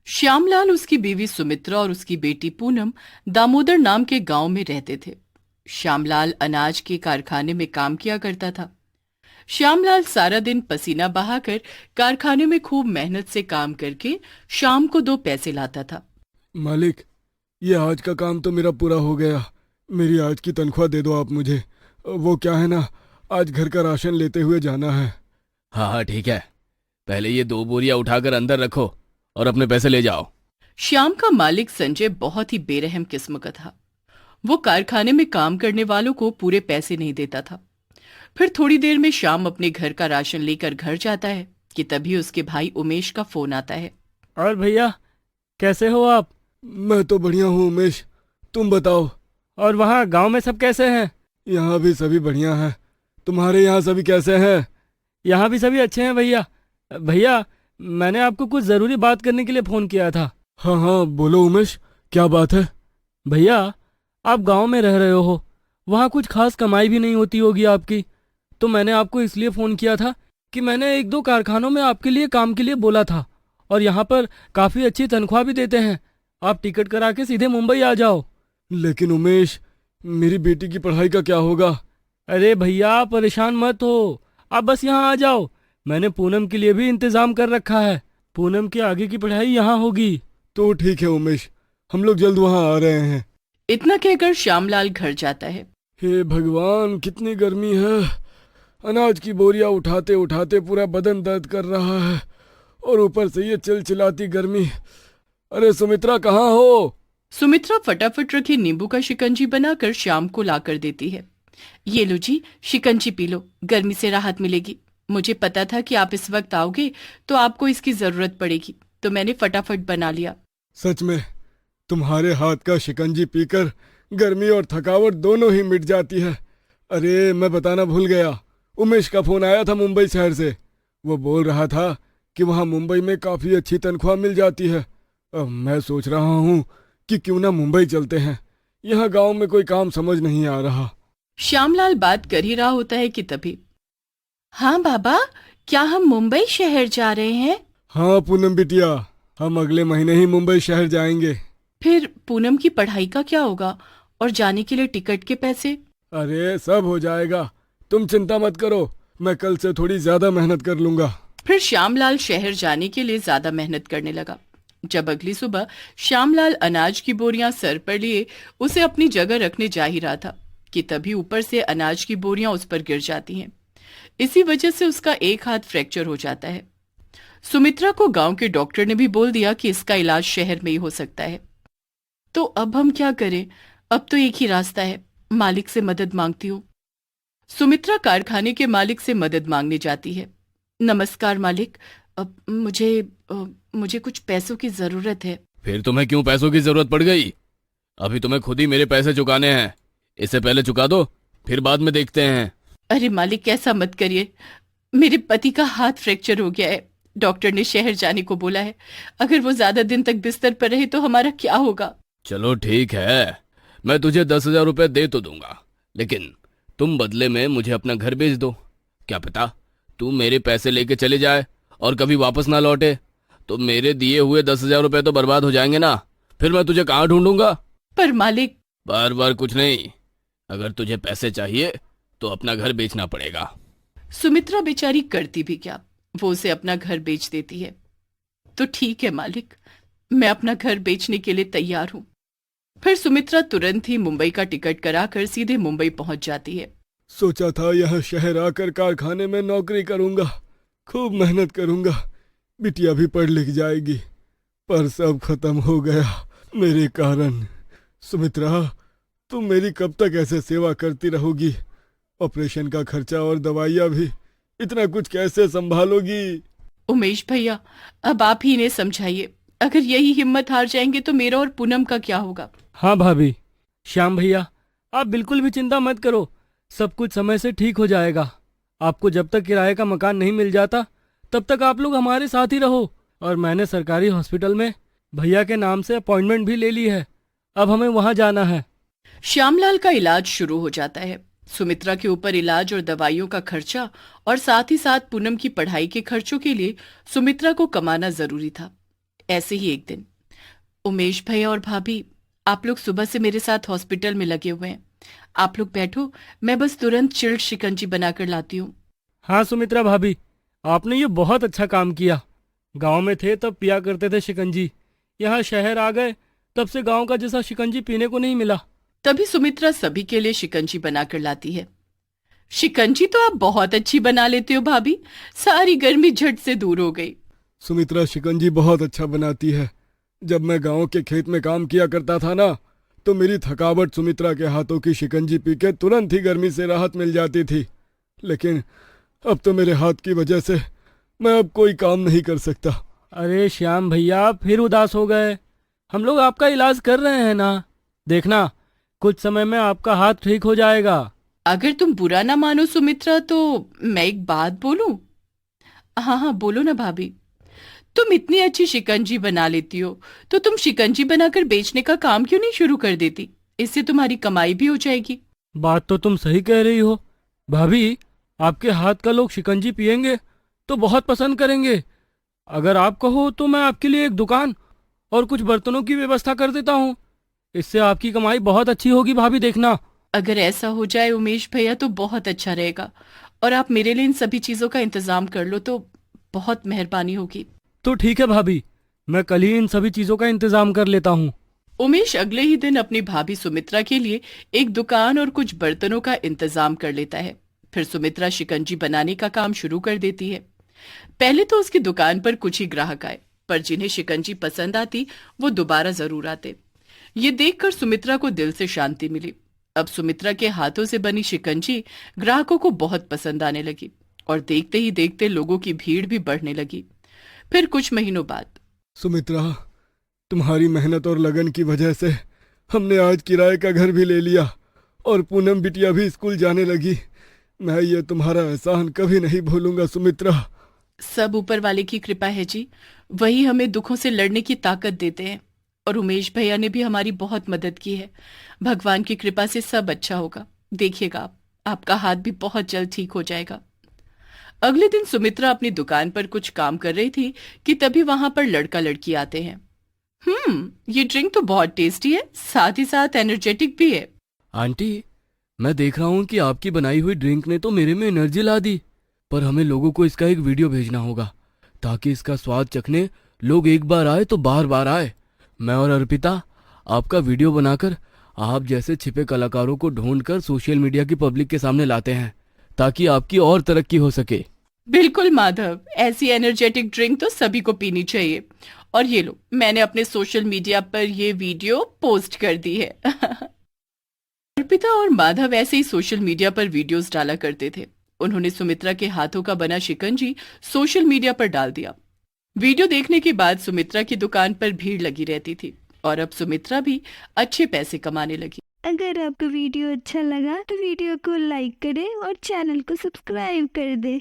श्यामलाल, उसकी बीवी सुमित्रा और उसकी बेटी पूनम दामोदर नाम के गांव में रहते थे। श्यामलाल अनाज के कारखाने में काम किया करता था। श्यामलाल सारा दिन पसीना बहाकर कारखाने में खूब मेहनत से काम करके शाम को 2 पैसे लाता था। मालिक, ये आज का काम तो मेरा पूरा हो गया। मेरी आज की तनख्वाह दे दो आप मुझे। वो क्या है ना, आज घर का राशन लेते हुए जाना है। हाँ हाँ ठीक है, पहले ये 2 बोरियां उठाकर अंदर रखो और अपने पैसे ले जाओ। श्याम का मालिक संजय बहुत ही बेरहम किस्म का था। वो कारखाने में काम करने वालों को पूरे पैसे नहीं देता था। फिर थोड़ी देर में श्याम अपने घर का राशन लेकर घर जाता है कि तभी उसके भाई उमेश का फोन आता है। और भैया, कैसे हो आप? मैं तो बढ़िया हूँ उमेश, तुम बताओ। और वहाँ गांव में सब कैसे हैं? यहाँ भी सभी बढ़िया हैं। तुम्हारे यहाँ सभी कैसे हैं? यहाँ भी सभी अच्छे हैं भैया। भैया, मैंने आपको कुछ ज़रूरी बात करने के लिए फ़ोन किया था। हाँ हाँ बोलो उमेश, क्या बात है? भैया, आप गांव में रह रहे हो, वहाँ कुछ खास कमाई भी नहीं होती होगी आपकी, तो मैंने आपको इसलिए फ़ोन किया था कि मैंने 1-2 कारखानों में आपके लिए काम के लिए बोला था और यहाँ पर काफ़ी अच्छी तनख्वाह भी देते हैं। आप टिकट करा के सीधे मुंबई आ जाओ। लेकिन उमेश, मेरी बेटी की पढ़ाई का क्या होगा? अरे भैया, परेशान मत हो, आप बस यहाँ आ जाओ। मैंने पूनम के लिए भी इंतज़ाम कर रखा है। पूनम की आगे की पढ़ाई यहाँ होगी। तो ठीक है उमेश, हम लोग जल्द वहाँ आ रहे हैं। इतना कहकर श्यामलाल घर जाता है। हे भगवान, कितनी गर्मी है। अनाज की बोरियां उठाते उठाते पूरा बदन दर्द कर रहा है और ऊपर से ये चिलचिलाती गर्मी। अरे सुमित्रा, कहाँ हो? सुमित्रा फटाफट रखे नींबू का शिकंजी बनाकर श्याम को लाकर देती है। ये लो जी, शिकंजी पी लो, गर्मी से राहत मिलेगी। मुझे पता था कि आप इस वक्त आओगे तो आपको इसकी जरूरत पड़ेगी, तो मैंने फटाफट बना लिया। सच में तुम्हारे हाथ का शिकंजी पीकर गर्मी और थकावट दोनों ही मिट जाती है। अरे मैं बताना भूल गया, उमेश का फोन आया था मुंबई शहर से। वो बोल रहा था कि वहाँ मुंबई में काफी अच्छी तनख्वाह मिल जाती है। अब मैं सोच रहा हूँ कि क्यों ना मुंबई चलते हैं। यहाँ गांव में कोई काम समझ नहीं आ रहा। श्यामलाल बात कर ही रहा होता है कि तभी, हाँ बाबा, क्या हम मुंबई शहर जा रहे हैं? हाँ पूनम बिटिया, हम अगले महीने ही मुंबई शहर जाएंगे। फिर पूनम की पढ़ाई का क्या होगा और जाने के लिए टिकट के पैसे? अरे सब हो जाएगा, तुम चिंता मत करो। मैं कल से थोड़ी ज्यादा मेहनत कर लूंगा। फिर श्यामलाल शहर जाने के लिए ज्यादा मेहनत करने लगा। जब अगली सुबह श्यामलाल अनाज की बोरियां सर पर लिए उसे अपनी जगह रखने जा ही रहा था कि तभी ऊपर से अनाज की बोरियां उस पर गिर जाती हैं। इसी वजह से उसका एक हाथ फ्रैक्चर हो जाता है। सुमित्रा को गांव के डॉक्टर ने भी बोल दिया कि इसका इलाज शहर में ही हो सकता है। तो अब हम क्या करें? अब तो एक ही रास्ता है, मालिक से मदद मांगती हूँ। सुमित्रा कारखाने के मालिक से मदद मांगने जाती है। नमस्कार मालिक, अब मुझे कुछ पैसों की जरूरत है। फिर तुम्हें क्यों पैसों की जरूरत पड़ गई? अभी तुम्हें खुद ही मेरे पैसे चुकाने हैं। इससे पहले चुका दो, फिर बाद में देखते हैं। अरे मालिक, ऐसा मत करिए, मेरे पति का हाथ फ्रैक्चर हो गया है। डॉक्टर ने शहर जाने को बोला है। अगर वो ज्यादा दिन तक बिस्तर पर रहे तो हमारा क्या होगा? चलो ठीक है, मैं तुझे 10,000 रुपये दे तो दूंगा, लेकिन तुम बदले में मुझे अपना घर बेच दो। क्या पता तू मेरे पैसे लेके चले जाए और कभी वापस ना लौटे, तो मेरे दिए हुए 10,000 रुपये तो बर्बाद हो जाएंगे ना। फिर मैं तुझे कहाँ ढूंढूंगा? पर मालिक। बार बार कुछ नहीं, अगर तुझे पैसे चाहिए तो अपना घर बेचना पड़ेगा। सुमित्रा बेचारी करती भी क्या, वो उसे अपना घर बेच देती है। तो ठीक है मालिक, मैं अपना घर बेचने के लिए तैयार हूँ। फिर सुमित्रा तुरंत ही मुंबई का टिकट कराकर सीधे मुंबई पहुंच जाती है। सोचा था यह शहर आकर कारखाने में नौकरी करूंगा, खूब मेहनत करूंगा, बिटिया भी पढ़ लिख जाएगी, पर सब खत्म हो गया मेरे कारण। सुमित्रा, तुम मेरी कब तक ऐसे सेवा करती रहोगी? ऑपरेशन का खर्चा और दवाइयाँ भी, इतना कुछ कैसे संभालोगी? उमेश भैया, अब आप ही इन्हें समझाइए। अगर यही हिम्मत हार जाएंगे तो मेरा और पूनम का क्या होगा? हाँ भाभी, श्याम भैया, आप बिल्कुल भी चिंता मत करो, सब कुछ समय से ठीक हो जाएगा। आपको जब तक किराए का मकान नहीं मिल जाता तब तक आप लोग हमारे साथ ही रहो। और मैंने सरकारी हॉस्पिटल में भैया के नाम से अपॉइंटमेंट भी ले ली है, अब हमें वहां जाना है। श्यामलाल का इलाज शुरू हो जाता है। सुमित्रा के ऊपर इलाज और दवाइयों का खर्चा और साथ ही साथ पूनम की पढ़ाई के खर्चों के लिए सुमित्रा को कमाना जरूरी था। ऐसे ही एक दिन, उमेश भैया और भाभी, आप लोग सुबह से मेरे साथ हॉस्पिटल में लगे हुए हैं। आप लोग बैठो, मैं बस तुरंत चिल्ड शिकंजी बनाकर लाती हूँ। हाँ सुमित्रा भाभी, आपने ये बहुत अच्छा काम किया। गांव में थे तब पिया करते थे शिकंजी, यहाँ शहर आ गए तब से गांव का जैसा शिकंजी पीने को नहीं मिला। तभी सुमित्रा सभी के लिए शिकंजी बनाकर लाती है। शिकंजी तो आप बहुत अच्छी बना लेते हो भाभी, सारी गर्मी झट से दूर हो गई। सुमित्रा शिकंजी बहुत अच्छा बनाती है। जब मैं गांव के खेत में काम किया करता था ना, तो मेरी थकावट सुमित्रा के हाथों की शिकंजी पी के तुरंत ही गर्मी से राहत मिल जाती थी। लेकिन अब तो मेरे हाथ की वजह से मैं अब कोई काम नहीं कर सकता। अरे श्याम भैया, फिर उदास हो गए? हम लोग आपका इलाज कर रहे हैं ना, देखना कुछ समय में आपका हाथ ठीक हो जाएगा। अगर तुम बुरा ना मानो सुमित्रा, तो मैं एक बात बोलूं? हाँ हाँ, बोलो ना भाभी। तुम इतनी अच्छी शिकंजी बना लेती हो, तो तुम शिकंजी बनाकर बेचने का काम क्यों नहीं शुरू कर देती? इससे तुम्हारी कमाई भी हो जाएगी। बात तो तुम सही कह रही हो भाभी, आपके हाथ का लोग शिकंजी पियेंगे तो बहुत पसंद करेंगे। अगर आप कहो तो मैं आपके लिए एक दुकान और कुछ बर्तनों की व्यवस्था कर देता हूँ। इससे आपकी कमाई बहुत अच्छी होगी भाभी, देखना। अगर ऐसा हो जाए उमेश भैया तो बहुत अच्छा रहेगा, और आप मेरे लिए इन सभी चीजों का इंतजाम कर लो तो बहुत मेहरबानी होगी। तो ठीक है भाभी, मैं कल ही इन सभी चीजों का इंतजाम कर लेता हूँ। उमेश अगले ही दिन अपनी भाभी सुमित्रा के लिए एक दुकान और कुछ बर्तनों का इंतजाम कर लेता है। फिर सुमित्रा शिकंजी बनाने का काम शुरू कर देती है। पहले तो उसकी दुकान पर कुछ ही ग्राहक आए, पर जिन्हें शिकंजी पसंद आती वो दोबारा जरूर आते। ये देखकर सुमित्रा को दिल से शांति मिली। अब सुमित्रा के हाथों से बनी शिकंजी ग्राहकों को बहुत पसंद आने लगी, और देखते ही देखते लोगों की भीड़ भी बढ़ने लगी। फिर कुछ महीनों बाद, सुमित्रा, तुम्हारी मेहनत और लगन की वजह से हमने आज किराए का घर भी ले लिया और पूनम बिटिया भी स्कूल जाने लगी। मैं ये तुम्हारा एहसान कभी नहीं भूलूंगा सुमित्रा। सब ऊपर वाले की कृपा है जी, वही हमें दुखों से लड़ने की ताकत देते हैं। और उमेश भैया ने भी हमारी बहुत मदद की है। भगवान की कृपा से सब अच्छा होगा। देखिएगा आपका हाथ भी बहुत जल्द ठीक हो जाएगा। अगले दिन सुमित्रा अपनी दुकान पर कुछ काम कर रही थी कि तभी वहां पर लड़का लड़की आते हैं। ये ड्रिंक तो बहुत टेस्टी है, साथ ही साथ एनर्जेटिक भी है। आंटी, मैं देख रहा हूँ कि आपकी बनाई हुई ड्रिंक ने तो मेरे में एनर्जी ला दी, पर हमें लोगों को इसका एक वीडियो भेजना होगा ताकि इसका स्वाद चखने लोग एक बार आए तो बार बार आए। मैं और अर्पिता आपका वीडियो बनाकर आप जैसे छिपे कलाकारों को ढूंढकर सोशल मीडिया की पब्लिक के सामने लाते हैं ताकि आपकी और तरक्की हो सके। बिल्कुल माधव, ऐसी एनर्जेटिक ड्रिंक तो सभी को पीनी चाहिए। और ये लो, मैंने अपने सोशल मीडिया पर ये वीडियो पोस्ट कर दी है। अर्पिता और माधव ऐसे ही सोशल मीडिया पर वीडियोस डाला करते थे। उन्होंने सुमित्रा के हाथों का बना शिकंजी सोशल मीडिया पर डाल दिया। वीडियो देखने के बाद सुमित्रा की दुकान पर भीड़ लगी रहती थी, और अब सुमित्रा भी अच्छे पैसे कमाने लगी। अगर आपको वीडियो अच्छा लगा तो वीडियो को लाइक करें और चैनल को सब्सक्राइब कर दें।